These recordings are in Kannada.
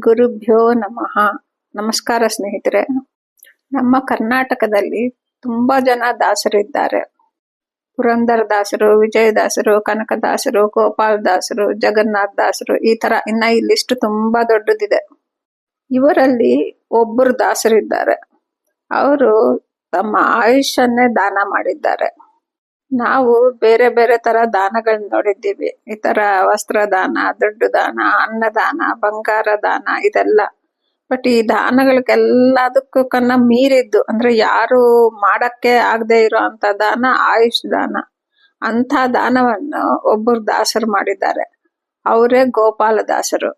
ಗುರುಭ್ಯೋ ನಮಃ. ನಮಸ್ಕಾರ ಸ್ನೇಹಿತರೆ. ನಮ್ಮ ಕರ್ನಾಟಕದಲ್ಲಿ ತುಂಬಾ ಜನ ದಾಸರಿದ್ದಾರೆ. ಪುರಂದರದಾಸರು, ವಿಜಯದಾಸರು, ಕನಕದಾಸರು, ಗೋಪಾಲದಾಸರು, ಜಗನ್ನಾಥ ದಾಸರು, ಈ ತರ ಇನ್ನ ಈ ಲಿಸ್ಟ್ ತುಂಬಾ ದೊಡ್ಡದಿದೆ. ಇವರಲ್ಲಿ ಒಬ್ಬರು ದಾಸರಿದ್ದಾರೆ. ಅವರು ತಮ್ಮ ಆಯುಷ್ಯನ್ನೇ ದಾನ ಮಾಡಿದ್ದಾರೆ. ನಾವು ಬೇರೆ ಬೇರೆ ತರ ದಾನಗಳನ್ನ ನೋಡಿದ್ದೀವಿ. ಈ ತರ ವಸ್ತ್ರದಾನ, ದುಡ್ಡು ದಾನ, ಅನ್ನದಾನ, ಬಂಗಾರ ದಾನ, ಇದೆಲ್ಲ. ಬಟ್ ಈ ದಾನಗಳಿಗೆಲ್ಲದಕ್ಕೂ ಕನ್ನ ಮೀರಿದ್ದು ಅಂದ್ರೆ ಯಾರು ಮಾಡಕ್ಕೆ ಆಗದೆ ಇರೋ ಅಂತ ದಾನ ಆಯುಷ್ ದಾನ. ಅಂತ ದಾನವನ್ನು ಒಬ್ಬರು ದಾಸರು ಮಾಡಿದ್ದಾರೆ. ಅವರೇ ಗೋಪಾಲದಾಸರು.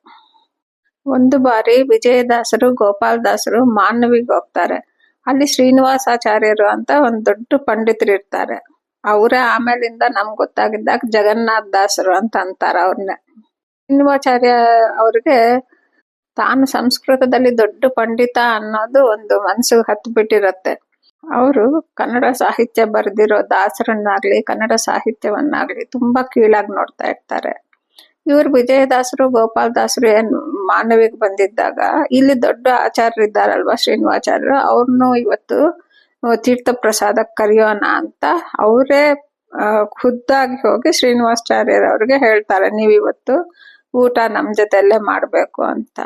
ಒಂದು ಬಾರಿ ವಿಜಯದಾಸರು, ಗೋಪಾಲದಾಸರು ಮಾನವಿಗೆ ಹೋಗ್ತಾರೆ. ಅಲ್ಲಿ ಶ್ರೀನಿವಾಸಾಚಾರ್ಯರು ಅಂತ ಒಂದು ದೊಡ್ಡ ಪಂಡಿತರು ಇರ್ತಾರೆ. ಅವರೇ ಆಮೇಲಿಂದ ನಮ್ಗೆ ಗೊತ್ತಾಗಿದ್ದಾಗ ಜಗನ್ನಾಥ ದಾಸರು ಅಂತ ಅಂತಾರ ಅವ್ರನ್ನೇ. ಶ್ರೀನಿವಾಚಾರ್ಯ ಅವ್ರಿಗೆ ತಾನು ಸಂಸ್ಕೃತದಲ್ಲಿ ದೊಡ್ಡ ಪಂಡಿತ ಅನ್ನೋದು ಒಂದು ಮನ್ಸಿಗೆ ಹತ್ತು ಬಿಟ್ಟಿರತ್ತೆ. ಅವರು ಕನ್ನಡ ಸಾಹಿತ್ಯ ಬರೆದಿರೋ ದಾಸರನ್ನಾಗ್ಲಿ ಕನ್ನಡ ಸಾಹಿತ್ಯವನ್ನಾಗ್ಲಿ ತುಂಬಾ ಕೀಳಾಗಿ ನೋಡ್ತಾ ಇರ್ತಾರೆ. ಇವ್ರು ವಿಜಯದಾಸರು, ಗೋಪಾಲದಾಸರು ಏನ್ ಮಾನವಿಗೆ ಬಂದಿದ್ದಾಗ ಇಲ್ಲಿ ದೊಡ್ಡ ಆಚಾರ್ಯರು ಇದ್ದಾರಲ್ವಾ ಶ್ರೀನಿವಾಚಾರ್ಯರು, ಅವ್ರನ್ನು ಇವತ್ತು ತೀರ್ಥ ಪ್ರಸಾದಕ್ಕೆ ಕರೆಯೋಣ ಅಂತ ಅವರೇ ಖುದ್ದಾಗಿ ಹೋಗಿ ಶ್ರೀನಿವಾಸಾಚಾರ್ಯರವ್ರಿಗೆ ಹೇಳ್ತಾರೆ, ನೀವಿವತ್ತು ಊಟ ನಮ್ ಜೊತೆಲ್ಲೇ ಮಾಡ್ಬೇಕು ಅಂತ.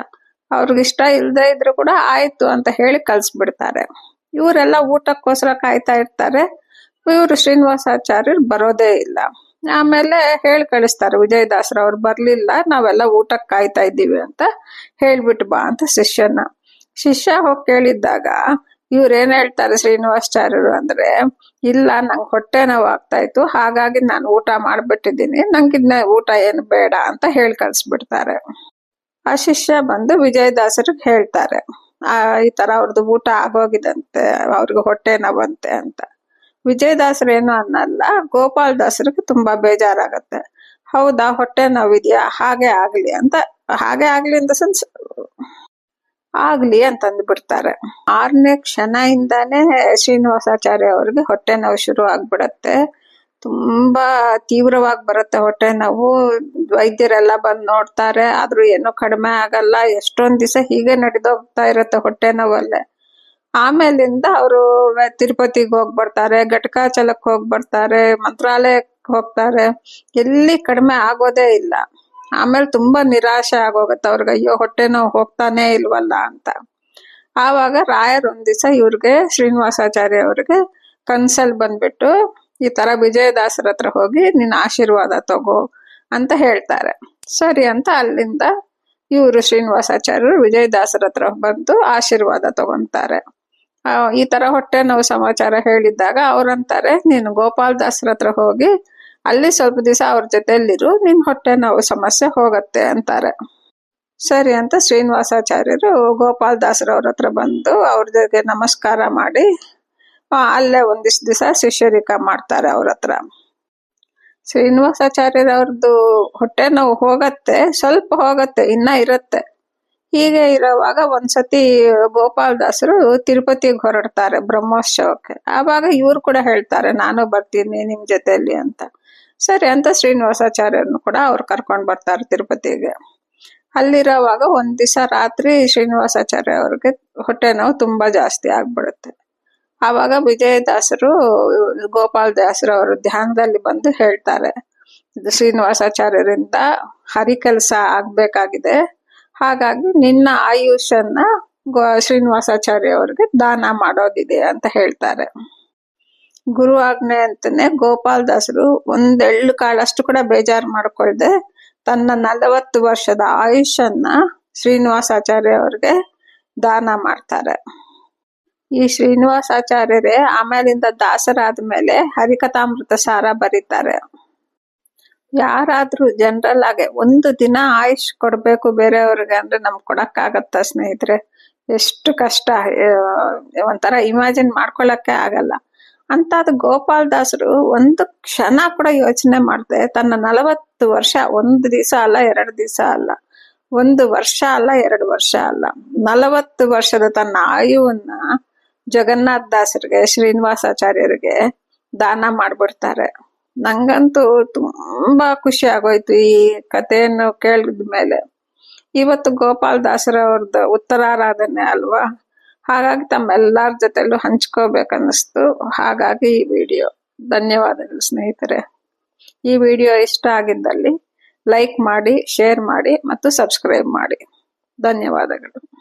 ಅವ್ರಿಗಿಷ್ಟ ಇಲ್ದೇ ಇದ್ರು ಕೂಡ ಆಯ್ತು ಅಂತ ಹೇಳಿ ಕಳ್ಸ್ಬಿಡ್ತಾರೆ. ಇವರೆಲ್ಲ ಊಟಕ್ಕೋಸ್ಕರ ಕಾಯ್ತಾ ಇರ್ತಾರೆ. ಇವರು ಶ್ರೀನಿವಾಸಾಚಾರ್ಯರು ಬರೋದೇ ಇಲ್ಲ. ಆಮೇಲೆ ಹೇಳಿ ಕಳಿಸ್ತಾರೆ, ವಿಜಯದಾಸರು ಅವ್ರು ಬರ್ಲಿಲ್ಲ, ನಾವೆಲ್ಲ ಊಟಕ್ಕೆ ಕಾಯ್ತಾ ಇದ್ದೀವಿ ಅಂತ ಹೇಳ್ಬಿಟ್ಟು ಬಾ ಅಂತ ಶಿಷ್ಯ ಹೋಗಿ ಕೇಳಿದ್ದಾಗ ಇವ್ರೇನ್ ಹೇಳ್ತಾರೆ ಶ್ರೀನಿವಾಸಾಚಾರ್ಯರು ಅಂದ್ರೆ, ಇಲ್ಲ ನಂಗೆ ಹೊಟ್ಟೆ ನೋವು ಆಗ್ತಾ ಇತ್ತು, ಹಾಗಾಗಿ ನಾನು ಊಟ ಮಾಡ್ಬಿಟ್ಟಿದ್ದೀನಿ, ನಂಗಿನ್ನ ಊಟ ಏನು ಬೇಡ ಅಂತ ಹೇಳಿ ಕಳ್ಸ್ಬಿಡ್ತಾರೆ. ಆ ಶಿಷ್ಯ ಬಂದು ವಿಜಯದಾಸರಿಗೆ ಹೇಳ್ತಾರೆ, ಈ ತರ ಅವ್ರದ್ದು ಊಟ ಆಗೋಗಿದಂತೆ, ಅವ್ರಿಗೆ ಹೊಟ್ಟೆ ನೋವಂತೆ ಅಂತ. ವಿಜಯದಾಸರೇನು ಅನ್ನಲ್ಲ, ಗೋಪಾಲದಾಸರಿಗೆ ತುಂಬಾ ಬೇಜಾರಾಗತ್ತೆ. ಹೌದಾ, ಹೊಟ್ಟೆ ನೋವಿದ್ಯಾ, ಹಾಗೆ ಆಗ್ಲಿ ಅಂತ, ಹಾಗೆ ಆಗ್ಲಿ ಇನ್ ದ ಸೆನ್ಸ್ ಆಗ್ಲಿ ಅಂತಂದು ಬಿಡ್ತಾರೆ. 6ನೇ ಕ್ಷಣದಿಂದಾನೇ ಶ್ರೀನಿವಾಸಾಚಾರ್ಯ ಅವ್ರಿಗೆ ಹೊಟ್ಟೆ ನೋವು ಶುರು ಆಗ್ಬಿಡತ್ತೆ. ತುಂಬಾ ತೀವ್ರವಾಗಿ ಬರುತ್ತೆ ಹೊಟ್ಟೆ ನೋವು. ವೈದ್ಯರೆಲ್ಲ ಬಂದು ನೋಡ್ತಾರೆ, ಆದ್ರೂ ಏನೂ ಕಡಿಮೆ ಆಗಲ್ಲ. ಎಷ್ಟೊಂದ್ ದಿವಸ ಹೀಗೆ ನಡೆದೋಗ್ತಾ ಇರತ್ತೆ ಹೊಟ್ಟೆ ನೋವಲ್ಲೇ. ಆಮೇಲಿಂದ ಅವರು ತಿರುಪತಿಗೆ ಹೋಗ್ಬರ್ತಾರೆ, ಘಟಕಾಚಲಕ್ಕೆ ಹೋಗ್ಬರ್ತಾರೆ, ಮಂತ್ರಾಲಯಕ್ಕೆ ಹೋಗ್ತಾರೆ, ಎಲ್ಲಿ ಕಡಿಮೆ ಆಗೋದೇ ಇಲ್ಲ. ಆಮೇಲೆ ತುಂಬಾ ನಿರಾಶೆ ಆಗೋಗತ್ತೆ ಅವ್ರಿಗೆ, ಅಯ್ಯೋ ಹೊಟ್ಟೆ ನೋವು ಹೋಗ್ತಾನೆ ಇಲ್ವಲ್ಲ ಅಂತ. ಆವಾಗ ರಾಯರ್ ಒಂದ್ ದಿವಸ ಇವ್ರಿಗೆ ಶ್ರೀನಿವಾಸಾಚಾರ್ಯ ಅವ್ರಿಗೆ ಕನ್ಸಲ್ ಬಂದ್ಬಿಟ್ಟು, ಈ ತರ ವಿಜಯದಾಸರ ಹತ್ರ ಹೋಗಿ ನಿನ್ನ ಆಶೀರ್ವಾದ ತಗೋ ಅಂತ ಹೇಳ್ತಾರೆ. ಸರಿ ಅಂತ ಅಲ್ಲಿಂದ ಇವರು ಶ್ರೀನಿವಾಸಾಚಾರ್ಯರು ವಿಜಯದಾಸರ ಹತ್ರ ಬಂದು ಆಶೀರ್ವಾದ ತಗೊಂತಾರೆ. ಈ ತರ ಹೊಟ್ಟೆ ನೋವು ಸಮಾಚಾರ ಹೇಳಿದ್ದಾಗ ಅವ್ರಂತಾರೆ, ನೀನು ಗೋಪಾಲದಾಸರ ಹತ್ರ ಹೋಗಿ ಅಲ್ಲಿ ಸ್ವಲ್ಪ ದಿವಸ ಅವ್ರ ಜೊತೆಲಿರು, ನಿನ್ ಹೊಟ್ಟೆ ನೋವು ಸಮಸ್ಯೆ ಹೋಗತ್ತೆ ಅಂತಾರೆ. ಸರಿ ಅಂತ ಶ್ರೀನಿವಾಸಾಚಾರ್ಯರು ಗೋಪಾಲದಾಸರವ್ರ ಹತ್ರ ಬಂದು ಅವ್ರ ಜೊತೆ ನಮಸ್ಕಾರ ಮಾಡಿ ಅಲ್ಲೇ ಒಂದಿಷ್ಟು ದಿವಸ ಶಿಷ್ಯರಿಕ ಮಾಡ್ತಾರೆ ಅವ್ರ ಹತ್ರ. ಶ್ರೀನಿವಾಸಾಚಾರ್ಯರವ್ರದ್ದು ಹೊಟ್ಟೆ ನೋವು ಹೋಗತ್ತೆ, ಸ್ವಲ್ಪ ಹೋಗತ್ತೆ, ಇನ್ನ ಇರತ್ತೆ. ಹೀಗೆ ಇರೋವಾಗ ಒಂದ್ಸತಿ ಗೋಪಾಲದಾಸರು ತಿರುಪತಿಗೆ ಹೊರಡ್ತಾರೆ ಬ್ರಹ್ಮೋತ್ಸವಕ್ಕೆ. ಆವಾಗ ಇವ್ರು ಕೂಡ ಹೇಳ್ತಾರೆ, ನಾನು ಬರ್ತೀನಿ ನಿಮ್ ಜೊತೆಯಲ್ಲಿ ಅಂತ. ಸರಿ ಅಂತ ಶ್ರೀನಿವಾಸಾಚಾರ್ಯರನ್ನು ಕೂಡ ಅವ್ರು ಕರ್ಕೊಂಡ್ ಬರ್ತಾರೆ ತಿರುಪತಿಗೆ. ಅಲ್ಲಿರೋವಾಗ ಒಂದ್ ದಿವಸ ರಾತ್ರಿ ಶ್ರೀನಿವಾಸಾಚಾರ್ಯ ಅವ್ರಿಗೆ ಹೊಟ್ಟೆ ನೋವು ತುಂಬಾ ಜಾಸ್ತಿ ಆಗ್ಬಿಡುತ್ತೆ. ಆವಾಗ ವಿಜಯದಾಸರು ಗೋಪಾಲದಾಸರು ಅವರು ಧ್ಯಾನದಲ್ಲಿ ಬಂದು ಹೇಳ್ತಾರೆ, ಶ್ರೀನಿವಾಸಾಚಾರ್ಯರಿಂದ ಹರಿ ಕೆಲಸ ಆಗ್ಬೇಕಾಗಿದೆ, ಹಾಗಾಗಿ ನಿನ್ನ ಆಯುಷನ್ನ ಶ್ರೀನಿವಾಸಾಚಾರ್ಯ ಅವ್ರಿಗೆ ದಾನ ಮಾಡೋದಿದೆ ಅಂತ ಹೇಳ್ತಾರೆ. ಗುರು ಆಜ್ಞೆ ಅಂತಾನೆ ಗೋಪಾಲದಾಸರು ಒಂದ್ ಎಳ್ಳು ಕಾಳಷ್ಟು ಕೂಡ ಬೇಜಾರು ಮಾಡ್ಕೊಳ್ದೆ ತನ್ನ 40 ವರ್ಷದ ಆಯುಷನ್ನ ಶ್ರೀನಿವಾಸಾಚಾರ್ಯ ಅವ್ರಿಗೆ ದಾನ ಮಾಡ್ತಾರೆ. ಈ ಶ್ರೀನಿವಾಸಾಚಾರ್ಯರೇ ಆಮೇಲಿಂದ ದಾಸರಾದ್ಮೇಲೆ ಹರಿಕಥಾಮೃತ ಸಾರ ಬರೀತಾರೆ. ಯಾರಾದ್ರೂ ಜನರಲ್ ಆಗಿ ಒಂದು ದಿನ ಆಯುಷ್ ಕೊಡ್ಬೇಕು ಬೇರೆಯವ್ರಿಗೆ ಅಂದ್ರೆ ನಮ್ಗೆ ಕೊಡಕ್ಕಾಗತ್ತ ಸ್ನೇಹಿತರೆ? ಎಷ್ಟು ಕಷ್ಟ, ಒಂಥರ ಇಮ್ಯಾಜಿನ್ ಮಾಡ್ಕೊಳಕ್ಕೆ ಆಗಲ್ಲ. ಅಂತಾದ ಗೋಪಾಲದಾಸರು ಒಂದು ಕ್ಷಣ ಕೂಡ ಯೋಚನೆ ಮಾಡ್ದೆ ತನ್ನ 40 ವರ್ಷ, ಒಂದು ದಿವಸ ಅಲ್ಲ, 2 ದಿವಸ ಅಲ್ಲ, 1 ವರ್ಷ ಅಲ್ಲ, 2 ವರ್ಷ ಅಲ್ಲ, 40 ವರ್ಷದ ತನ್ನ ಆಯುವನ್ನ ಜಗನ್ನಾಥ ದಾಸರಿಗೆ, ಶ್ರೀನಿವಾಸಾಚಾರ್ಯರಿಗೆ ದಾನ ಮಾಡ್ಬಿಡ್ತಾರೆ. ನಂಗಂತೂ ತುಂಬಾ ಖುಷಿ ಆಗೋಯ್ತು ಈ ಕಥೆಯನ್ನು ಕೇಳಿದ್ಮೇಲೆ. ಇವತ್ತು ಗೋಪಾಲ್ ದಾಸರವ್ರದ್ದು ಉತ್ತರಾರಾಧನೆ ಅಲ್ವಾ, ಹಾಗಾಗಿ ತಮ್ಮೆಲ್ಲರ ಜೊತೆಲೂ ಹಂಚ್ಕೋಬೇಕನ್ನಿಸ್ತು. ಹಾಗಾಗಿ ಈ ವಿಡಿಯೋ. ಧನ್ಯವಾದಗಳು ಸ್ನೇಹಿತರೆ. ಈ ವಿಡಿಯೋ ಇಷ್ಟ ಆಗಿದ್ದಲ್ಲಿ ಲೈಕ್ ಮಾಡಿ, ಶೇರ್ ಮಾಡಿ ಮತ್ತು ಸಬ್ಸ್ಕ್ರೈಬ್ ಮಾಡಿ. ಧನ್ಯವಾದಗಳು.